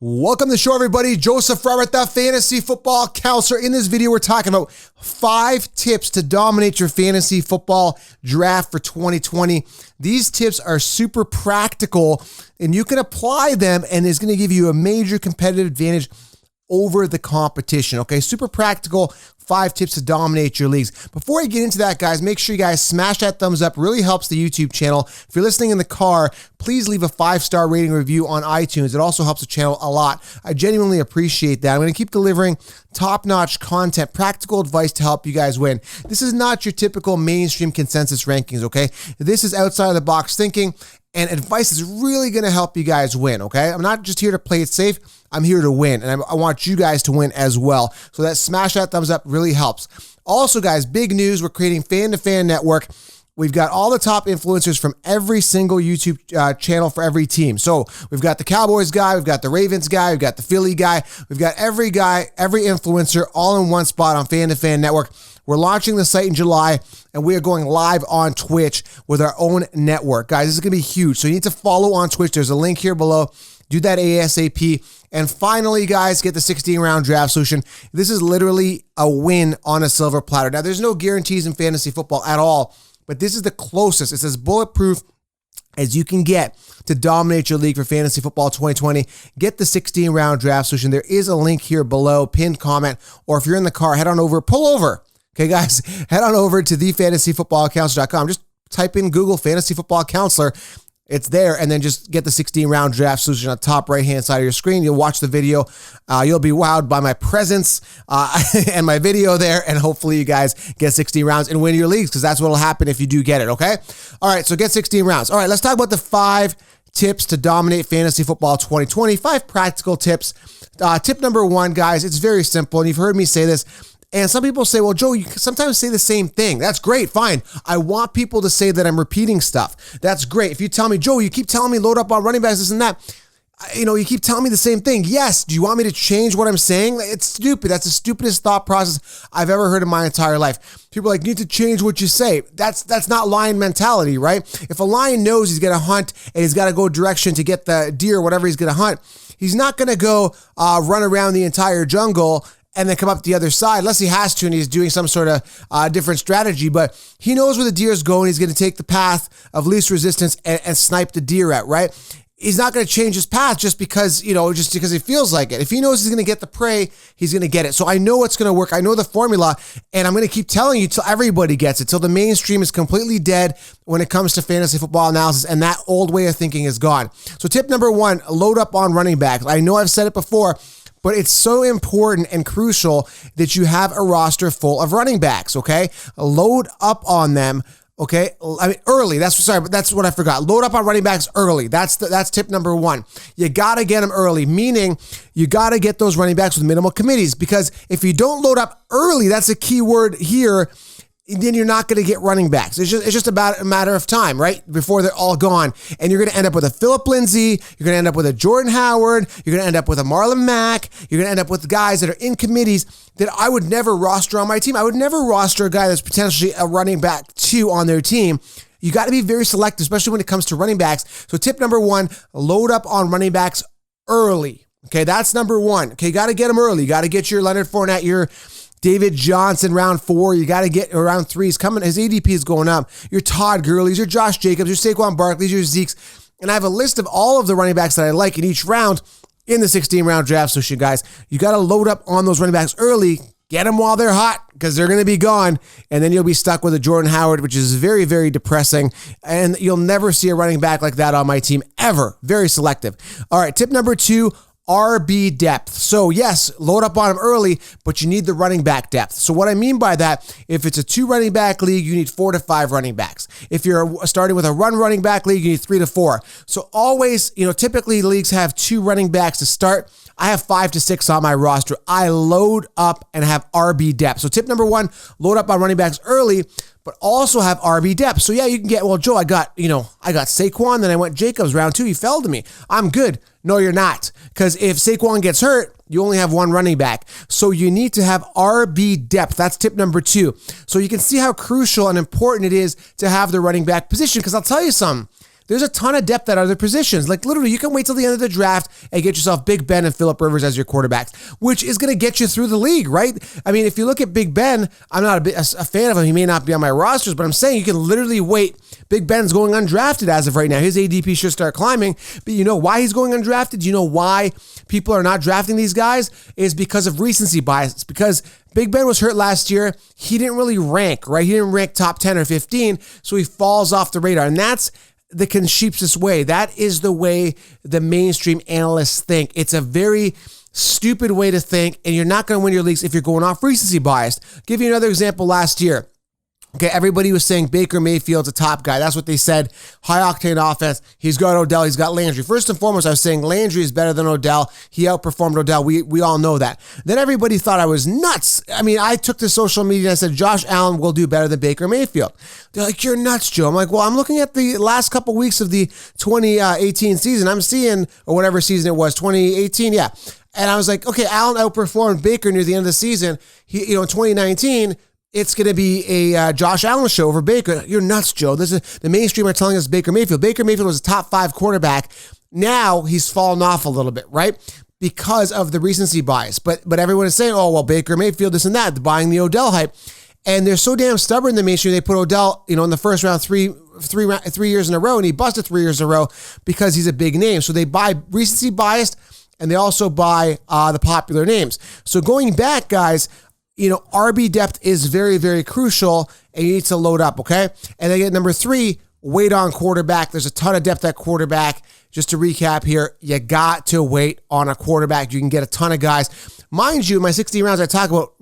Welcome to the show, everybody. Joseph Robert, the fantasy football counselor. In this video, we're talking about 5 tips to dominate your fantasy football draft for 2020. These tips are super practical, and you can apply them, and it's going to give you a major competitive advantage over the competition. Okay, super practical 5 tips to dominate your leagues. Before I get into that, guys, make sure you guys smash that thumbs up. Really helps the YouTube channel. If you're listening in the car, please leave a 5-star rating review on iTunes. It also helps the channel a lot. I genuinely appreciate that. I'm going to keep delivering top-notch content, practical advice to help you guys win. This is not your typical mainstream consensus rankings, okay? This is outside of the box thinking, and advice is really going to help you guys win, okay? I'm not just here to play it safe. I'm here to win, and I want you guys to win as well. So that smash that thumbs up really helps. Also, guys, big news. We're creating Fan-to-Fan Network. We've got all the top influencers from every single YouTube channel for every team. So we've got the Cowboys guy, we've got the Ravens guy, we've got the Philly guy, we've got every guy, every influencer all in one spot on Fan-to-Fan Network. We're launching the site in July, and we are going live on Twitch with our own network. Guys, this is going to be huge. So you need to follow on Twitch. There's a link here below. Do that ASAP. And finally, guys, get the 16-round draft solution. This is literally a win on a silver platter. Now, there's no guarantees in fantasy football at all, but this is the closest. It's as bulletproof as you can get to dominate your league for fantasy football 2020. Get the 16-round draft solution. There is a link here below, pinned comment, or if you're in the car, head on over, pull over. Okay, guys, head on over to thefantasyfootballcounselor.com. Just type in Google Fantasy Football Counselor. It's there, and then just get the 16-round draft solution on the top right-hand side of your screen. You'll watch the video. You'll be wowed by my presence and my video there, and hopefully you guys get 16 rounds and win your leagues, because that's what will happen if you do get it, okay? All right, so get 16 rounds. All right, let's talk about the 5 tips to dominate fantasy football 2020. 5 practical tips. Tip number 1, guys, it's very simple, and you've heard me say this. And some people say, well, Joe, you sometimes say the same thing. That's great. Fine. I want people to say that I'm repeating stuff. That's great. If you tell me, Joe, you keep telling me load up on running backs, this and that. You keep telling me the same thing. Yes. Do you want me to change what I'm saying? It's stupid. That's the stupidest thought process I've ever heard in my entire life. People are like, you need to change what you say. That's not lion mentality, right? If a lion knows he's going to hunt and he's got to go direction to get the deer, whatever he's going to hunt, he's not going to go run around the entire jungle and then come up the other side, unless he has to and he's doing some sort of different strategy. But he knows where the deer is going. He's going to take the path of least resistance and snipe the deer at, right? He's not going to change his path just because he feels like it. If he knows he's going to get the prey, he's going to get it. So I know it's going to work. I know the formula, and I'm going to keep telling you till everybody gets it, till the mainstream is completely dead when it comes to fantasy football analysis, and that old way of thinking is gone. So tip number 1, load up on running backs. I know I've said it before, but it's so important and crucial that you have a roster full of running backs, okay? Load up on them, okay? I mean, early. That's what I forgot. Load up on running backs early. That's tip number 1. You got to get them early, meaning you got to get those running backs with minimal committees, because if you don't load up early, that's a key word here, then you're not going to get running backs. It's just about a matter of time, right? Before they're all gone. And you're going to end up with a Phillip Lindsay. You're going to end up with a Jordan Howard. You're going to end up with a Marlon Mack. You're going to end up with guys that are in committees that I would never roster on my team. I would never roster a guy that's potentially a running back 2 on their team. You got to be very selective, especially when it comes to running backs. So tip number 1, load up on running backs early. Okay, that's number 1. Okay, you got to get them early. You got to get your Leonard Fournette, your David Johnson, round 4. You got to get around 3. He's coming. His ADP is going up. Your Todd Gurley's, your Josh Jacobs, your Saquon Barkley's, your Zeke's. And I have a list of all of the running backs that I like in each round in the 16-round draft solution, guys. You got to load up on those running backs early. Get them while they're hot, because they're going to be gone. And then you'll be stuck with a Jordan Howard, which is very, very depressing. And you'll never see a running back like that on my team ever. Very selective. All right, tip number 2, RB depth. So yes, load up on them early, but you need the running back depth. So what I mean by that, if it's a 2 running back league, you need 4 to 5 running backs. If you're starting with a running back league, you need 3 to 4. So always, typically leagues have 2 running backs to start. I have 5 to 6 on my roster. I load up and have RB depth. So tip number 1, load up on running backs early, but also have RB depth. So yeah, you can get, well, Joe, I got Saquon, then I went Jacobs round 2. He fell to me. I'm good. No, you're not. Because if Saquon gets hurt, you only have 1 running back. So you need to have RB depth. That's tip number 2. So you can see how crucial and important it is to have the running back position. Because I'll tell you something. there's a ton of depth at other positions. Like literally, you can wait till the end of the draft and get yourself Big Ben and Phillip Rivers as your quarterbacks, which is going to get you through the league, right? I mean, if you look at Big Ben, I'm not a fan of him. He may not be on my rosters, but I'm saying you can literally wait. Big Ben's going undrafted as of right now. His ADP should start climbing. But you know why he's going undrafted? You know why people are not drafting these guys? Is because of recency bias. Because Big Ben was hurt last year. He didn't really rank, right? He didn't rank top 10 or 15, so he falls off the radar. And that's the Concheapsis way. That is the way the mainstream analysts think. It's a very stupid way to think, and you're not going to win your leagues if you're going off recency bias. Give you another example last year. Okay, everybody was saying Baker Mayfield's a top guy. That's what they said. High-octane offense. He's got Odell. He's got Landry. First and foremost, I was saying Landry is better than Odell. He outperformed Odell. We all know that. Then everybody thought I was nuts. I mean, I took to social media and I said, Josh Allen will do better than Baker Mayfield. They're like, you're nuts, Joe. I'm like, well, I'm looking at the last couple weeks of the 2018 season. I'm seeing, or whatever season it was, 2018, yeah. And I was like, okay, Allen outperformed Baker near the end of the season. In 2019, it's going to be a Josh Allen show over Baker. You're nuts, Joe. This is the mainstream are telling us Baker Mayfield. Baker Mayfield was a top 5 quarterback. Now he's fallen off a little bit, right? Because of the recency bias. But everyone is saying, oh, well, Baker Mayfield, this and that, buying the Odell hype. And they're so damn stubborn in the mainstream. They put Odell, in the first round three years in a row, and he busted 3 years in a row because he's a big name. So they buy recency biased, and they also buy the popular names. So going back, guys, RB depth is very, very crucial, and you need to load up, okay? And then at number 3, wait on quarterback. There's a ton of depth at quarterback. Just to recap here, you got to wait on a quarterback. You can get a ton of guys. Mind you, in my 16 rounds, I talk about,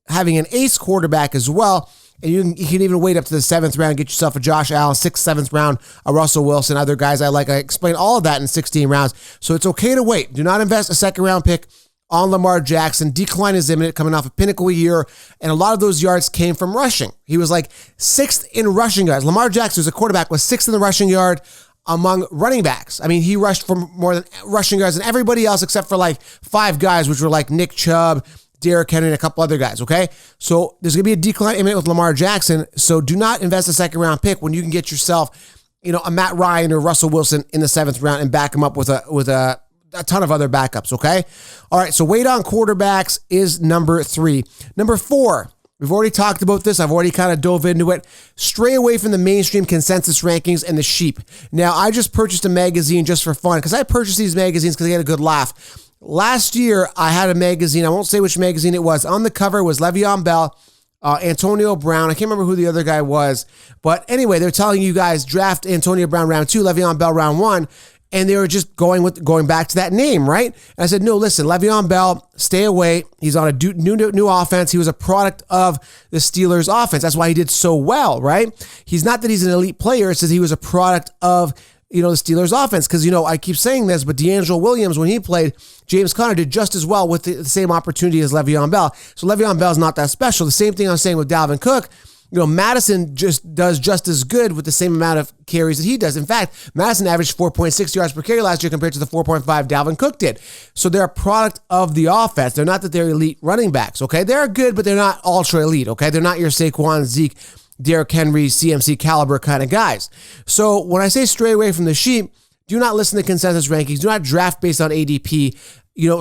having an ace quarterback as well, and you can even wait up to the 7th round, get yourself a Josh Allen, 6th, 7th round, a Russell Wilson, other guys I like. I explain all of that in 16 rounds, so it's okay to wait. Do not invest a 2nd round pick on Lamar Jackson. Decline is imminent, coming off a pinnacle year, and a lot of those yards came from rushing. He was like 6th in rushing yards. Lamar Jackson, who's a quarterback, was 6th in the rushing yard among running backs. I mean, he rushed for more than rushing yards than everybody else except for like 5 guys, which were like Nick Chubb, Derrick Henry, and a couple other guys, okay? So there's going to be a decline imminent with Lamar Jackson, so do not invest a 2nd round pick when you can get yourself, a Matt Ryan or Russell Wilson in the 7th round and back him up with a ton of other backups, okay? All right, so wait on quarterbacks is number 3. Number 4, we've already talked about this. I've already kind of dove into it. Stray away from the mainstream consensus rankings and the sheep. Now, I just purchased a magazine just for fun because I purchased these magazines because I had a good laugh. Last year, I had a magazine. I won't say which magazine it was. On the cover was Le'Veon Bell, Antonio Brown. I can't remember who the other guy was. But anyway, they're telling you guys draft Antonio Brown round 2, Le'Veon Bell round 1. And they were just going back to that name, right? And I said, no, listen, Le'Veon Bell, stay away. He's on a new offense. He was a product of the Steelers' offense. That's why he did so well, right? He's not that he's an elite player. It says he was a product of the Steelers' offense. Because, I keep saying this, but D'Angelo Williams, when he played, James Conner did just as well with the same opportunity as Le'Veon Bell. So Le'Veon Bell's not that special. The same thing I'm saying with Dalvin Cook. Madison just does just as good with the same amount of carries that he does. In fact, Madison averaged 4.6 yards per carry last year compared to the 4.5 Dalvin Cook did. So they're a product of the offense. They're not that they're elite running backs, okay? They're good, but they're not ultra elite, okay? They're not your Saquon, Zeke, Derrick Henry, CMC caliber kind of guys. So when I say stray away from the sheep, do not listen to consensus rankings. Do not draft based on ADP.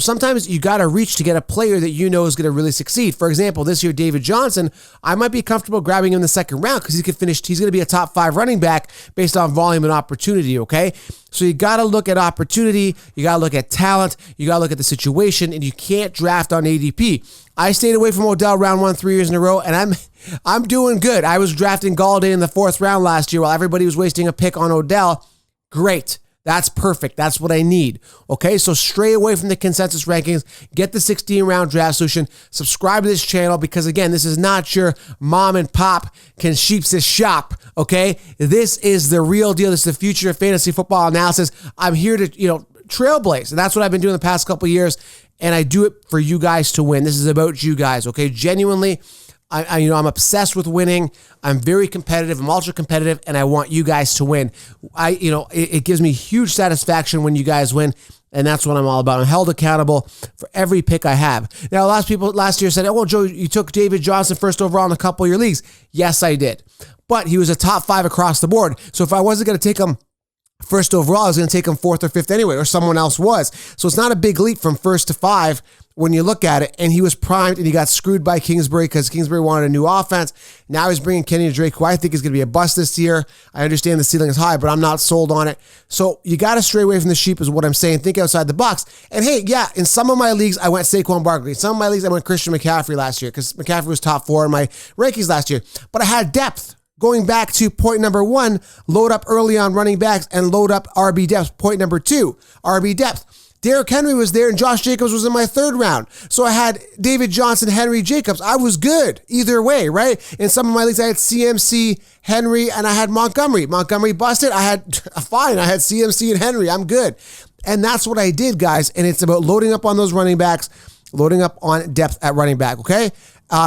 Sometimes you got to reach to get a player that is going to really succeed. For example, this year, David Johnson, I might be comfortable grabbing him in the 2nd round because he's going to be a top 5 running back based on volume and opportunity, okay? So you got to look at opportunity, you got to look at talent, you got to look at the situation, and you can't draft on ADP. I stayed away from Odell round 1 3 years in a row, and I'm doing good. I was drafting Galladay in the 4th round last year while everybody was wasting a pick on Odell. Great. That's perfect. That's what I need. Okay, so stray away from the consensus rankings. Get the 16-round draft solution. Subscribe to this channel because, again, this is not your mom and pop Concheapsis shop, okay? This is the real deal. This is the future of fantasy football analysis. I'm here to, trailblaze, and that's what I've been doing the past couple of years, and I do it for you guys to win. This is about you guys, okay? Genuinely, I'm obsessed with winning. I'm very competitive. I'm ultra competitive, and I want you guys to win. It gives me huge satisfaction when you guys win, and that's what I'm all about. I'm held accountable for every pick I have. Now, a lot of people last year said, "Oh, well, Joe, you took David Johnson first overall in a couple of your leagues." Yes, I did, but he was a top 5 across the board. So if I wasn't going to take him first overall, I was going to take him fourth or fifth anyway, or someone else was. So it's not a big leap from first to five when you look at it. And he was primed, and he got screwed by Kingsbury because Kingsbury wanted a new offense. Now he's bringing Kenyan Drake, who I think is going to be a bust this year. I understand the ceiling is high, but I'm not sold on it. So you got to stray away from the sheep is what I'm saying. Think outside the box. And hey, yeah, in some of my leagues, I went Saquon Barkley. In some of my leagues, I went Christian McCaffrey last year because McCaffrey was top 4 in my rankings last year. But I had depth. Going back to point number 1, load up early on running backs and load up RB depth. Point number 2, RB depth. Derrick Henry was there and Josh Jacobs was in my third round. So I had David Johnson, Henry, Jacobs. I was good either way, right? In some of my leagues, I had CMC, Henry, and I had Montgomery. Montgomery busted. I had CMC and Henry. I'm good. And that's what I did, guys. And it's about loading up on those running backs, loading up on depth at running back, okay?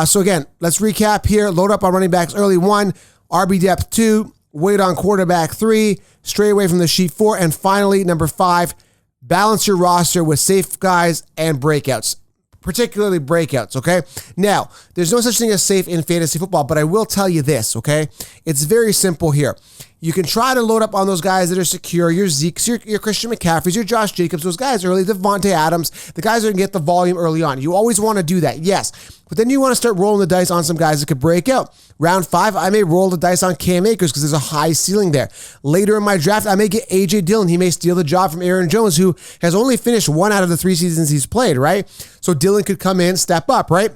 So again, let's recap here. Load up on running backs early, 1. RB depth 2, wait on quarterback 3, stray away from the sheet 4, and finally, number 5, balance your roster with safe guys and breakouts, particularly breakouts, okay? Now, there's no such thing as safe in fantasy football, but I will tell you this, okay? It's very simple here. You can try to load up on those guys that are secure, your Zeke's, your Christian McCaffrey's, your Josh Jacobs, those guys early, Devontae Adams, the guys that can get the volume early on. You always want to do that, yes. But then you want to start rolling the dice on some guys that could break out. Round 5, I may roll the dice on Cam Akers because there's a high ceiling there. Later in my draft, I may get A.J. Dillon. He may steal the job from Aaron Jones, who has only finished 1 out of the 3 seasons he's played, right? So Dillon could come in, step up, right?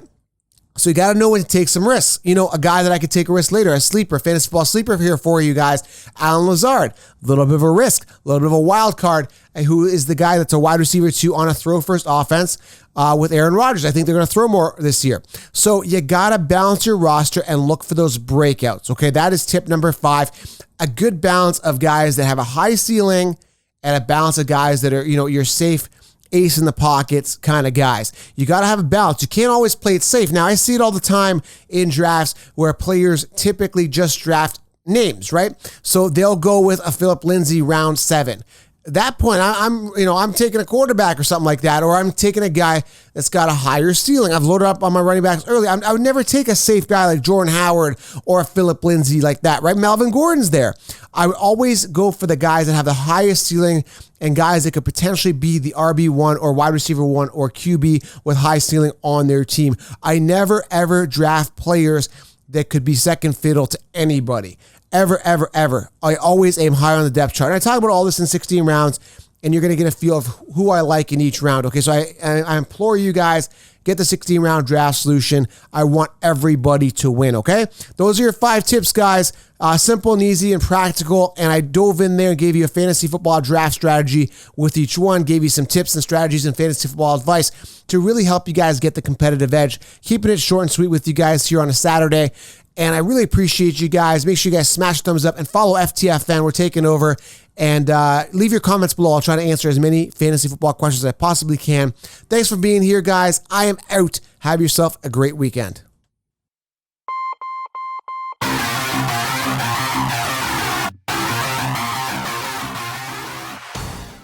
So you got to know when to take some risks. You know, a guy that I could take a risk later, a sleeper, fantasy football sleeper here for you guys, Alan Lazard. A little bit of a risk, a little bit of a wild card, who is the guy that's a wide receiver 2 on a throw-first offense with Aaron Rodgers. I think they're going to throw more this year. So you got to balance your roster and look for those breakouts, okay? That is tip number 5. A good balance of guys that have a high ceiling and a balance of guys that are, you know, your safe ace in the pockets kind of guys. You got to have a balance. You can't always play it safe. Now, I see it all the time in drafts where players typically just draft names, right? So they'll go with a Phillip Lindsay round 7. At that point, I'm taking a quarterback or something like that, or I'm taking a guy that's got a higher ceiling. I've loaded up on my running backs early. I would never take a safe guy like Jordan Howard or a Phillip Lindsay like that, right? Melvin Gordon's there. I would always go for the guys that have the highest ceiling and guys that could potentially be the RB1 or wide receiver 1 or QB with high ceiling on their team. I never, ever draft players that could be second fiddle to anybody. Ever, ever, ever. I always aim high on the depth chart. And I talk about all this in 16 rounds, and you're going to get a feel of who I like in each round. Okay, so I implore you guys, get the 16-round draft solution. I want everybody to win, okay? Those are your 5 tips, guys. Simple and easy and practical, and I dove in there and gave you a fantasy football draft strategy with each one, gave you some tips and strategies and fantasy football advice to really help you guys get the competitive edge. Keeping it short and sweet with you guys here on a Saturday. And I really appreciate you guys. Make sure you guys smash thumbs up and follow FTFN. We're taking over. And leave your comments below. I'll try to answer as many fantasy football questions as I possibly can. Thanks for being here, guys. I am out. Have yourself a great weekend.